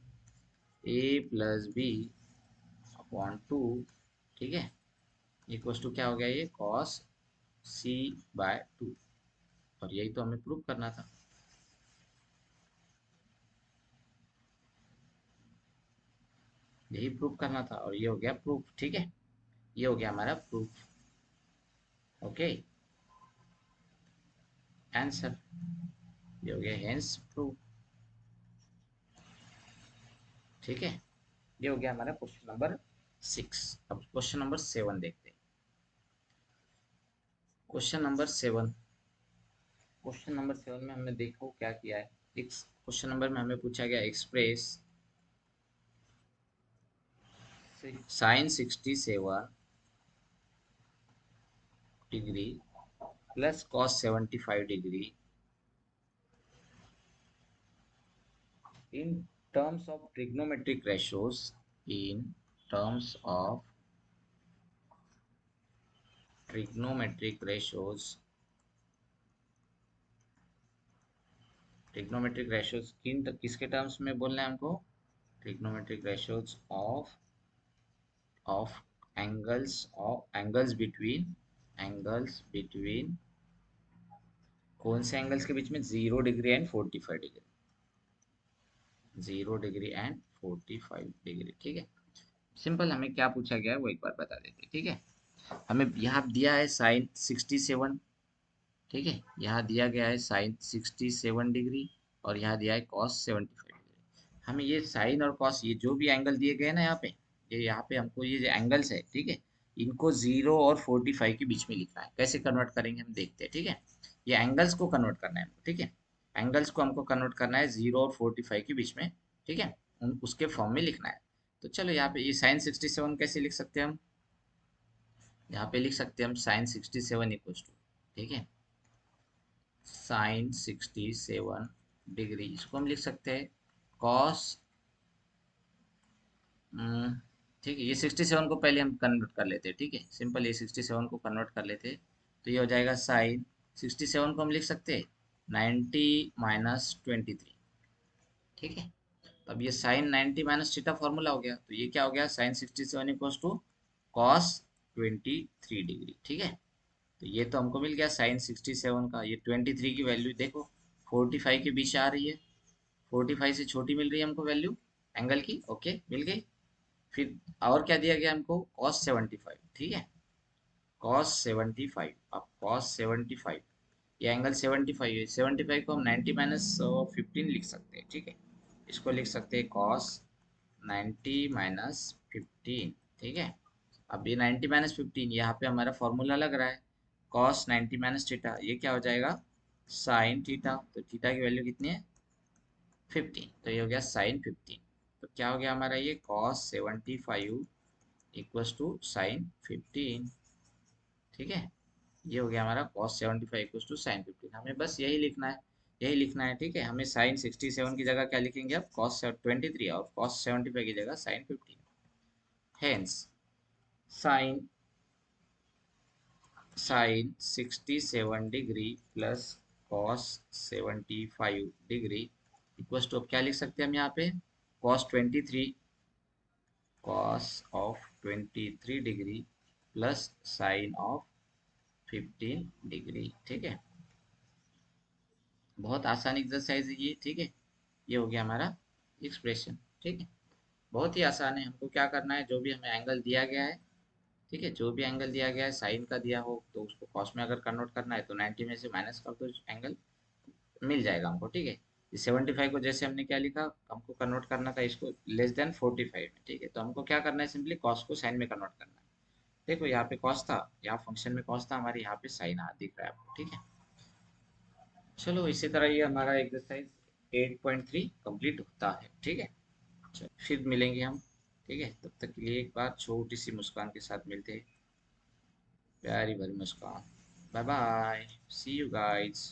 ए प्लस बी अपॉन 2, ठीक है, इक्वल्स टू क्या हो गया, ये कॉस सी बाय 2। और यही तो हमें प्रूव करना था, यही प्रूव करना था, और ये हो गया प्रूफ, ठीक है। ये हो गया हमारा प्रूफ, ओके, आंसर, ये हो गया हेंस प्रूफ, ठीक है। ये हो गया हमारा क्वेश्चन नंबर 6। अब क्वेश्चन नंबर 7 देखते हैं। क्वेश्चन नंबर 7, क्वेश्चन नंबर 7 में हमने देखो क्या किया है। क्वेश्चन नंबर में हमें पूछा गया express sine 67 degree plus cos 75 degree in terms of trigonometric ratios, in terms of trigonometric ratios, trigonometric ratios किन किसके टर्म्स में बोलना है हमको, trigonometric ratios of angles between कौन से एंगल्स के बीच में, 0 degree and 45 degree, 0 degree and 45 degree, ठीक है। सिंपल, हमें क्या पूछा गया है वो एक बार बता देते, ठीक है। हमें यहाँ दिया है साइन 67, ठीक है, यहाँ दिया गया है साइन 67 डिग्री और यहाँ दिया है कॉस 75 डिग्री। हमें ये साइन और कॉस, ये जो भी एंगल दिए गए हैं ना यहाँ पे, ये यहाँ पे हमको ये जो एंगल्स है, ठीक है, इनको 0 और 45 के बीच में लिखना है। कैसे कन्वर्ट करेंगे हम देखते हैं, ठीक है। ये एंगल्स को कन्वर्ट करना है हमको, ठीक है। एंगल्स को हमको कन्वर्ट करना है 0 और 45 के बीच में, ठीक है, उसके फॉर्म में लिखना है। तो चलो यहाँ पे ये साइन 67 कैसे लिख सकते हैं हम, यहाँ पे लिख सकते हैं हम साइन 67 इक्वल टू, ठीक है, साइन 67 डिग्री, इसको हम लिख सकते हैं कॉस, ठीक है। ये 67 को पहले हम कन्वर्ट कर लेते हैं, ठीक है, सिंपल, ये 67 को कन्वर्ट कर लेते हैं, तो ये हो जाएगा साइन 67 को हम लिख सकते हैं 90 माइनस 23, ठीक है। तो अब ये साइन 90 माइनस थीटा फॉर्मूला हो गया, तो ये क्या हो गया, sine 67 equals to cos 23 degree, ठीक है। तो ये तो हमको मिल गया साइन 67 का। ये 23 की वैल्यू देखो 45 के बीच आ रही है, 45 से छोटी मिल रही है हमको वैल्यू एंगल की, ओके, मिल गई। फिर और क्या दिया गया हमको, कॉस 75, ठीक है, कॉस 75। अब कॉस 75, ये एंगल 75 है, 75 को हम 90 माइनस 15 लिख सकते हैं, ठीक है। इसको लिख सकते हैं कॉस 90 माइनस 15, ठीक है। अब ये 90 माइनस 15 यहाँ पे हमारा फॉर्मूला लग रहा है, कॉस 90 माइनस थीटा, ये क्या हो जाएगा, साइन थीटा। तो थीटा की वैल्यू कितनी है, 15, तो ये हो गया साइन 15। तो क्या हो गया हमारा ये कॉस 75 इक्वल्स टू साइन 15। ठीक है, ये हो गया हमारा cos 75 इक्वल्स टू साइन 15। हमें बस यही लिखना है, यही लिखना है। ठीक है, हमें साइन 67 की जगह क्या लिखेंगे अब, cos 23, और cos 75 की जगह sine 15। Hence sine sine 67 degree plus cos 75 degree equals to, अब क्या लिख सकते हैं हम यहाँ पे, cos 23 cos of 23 degree plus sign of 15 degree. ठीक है, बहुत आसान एक्सरसाइज है ये। ठीक है, ये हो गया हमारा एक्सप्रेशन। ठीक है, बहुत ही आसान है। हमको क्या करना है, जो भी हमें एंगल दिया गया है, ठीक है, जो भी एंगल दिया गया है साइन का दिया हो तो उसको कॉस में अगर कन्वर्ट करना है तो 90 में से माइनस कर दो, एंगल मिल जाएगा हमको। ठीक है, इस 75 को जैसे हमने क्या लिखा, हमको कन्वर्ट करना था इसको लेस देन 45 में। ठीक है, तो हमको क्या करना है, सिंपली कॉस को साइन में कन्वर्ट करना है। देखो यहाँ पे कॉस था, यहाँ फंक्शन में कॉस था, हमारे यहाँ पे साइन आ दिख रहा है आपको। ठीक है, चलो इसी तरह ये हमारा एक्सरसाइज 8.3 कंप्लीट होता है। ठीक है, चलो फिर मिलेंगे हम। ठीक है, तब तक के लिए एक बार छोटी सी मुस्कान के साथ मिलते हैं, प्यारी भरी मुस्कान। Bye bye, see you guys.